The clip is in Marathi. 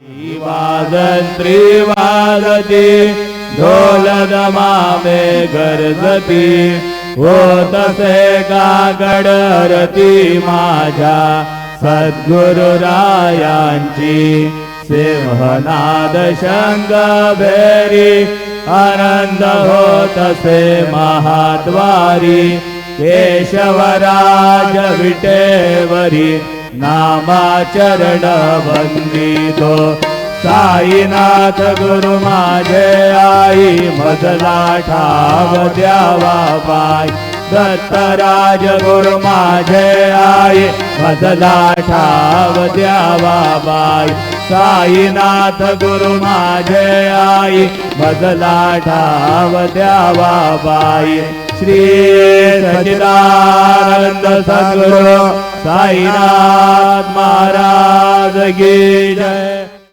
वाजंत्री वाजती ढोलदमा मे गरजती होत से काकडरती माझ्या सद्गुरुरायांची सिंहनाद शंख भेरी आनंद होत से महाद्वारी केशवराज विटेवरी नामाचरण वंदितो साईनाथ गुरु माझे आई मधला ठाव द्यावा पाय दत्तराज गुरु माझे आई मधला ठाव द्यावा बाई साईनाथ गुरु माझे आई मधला ठाव द्यावा बाई श्री सच्चिदानंद सद्गुरु साईनाथ महाराज की जय।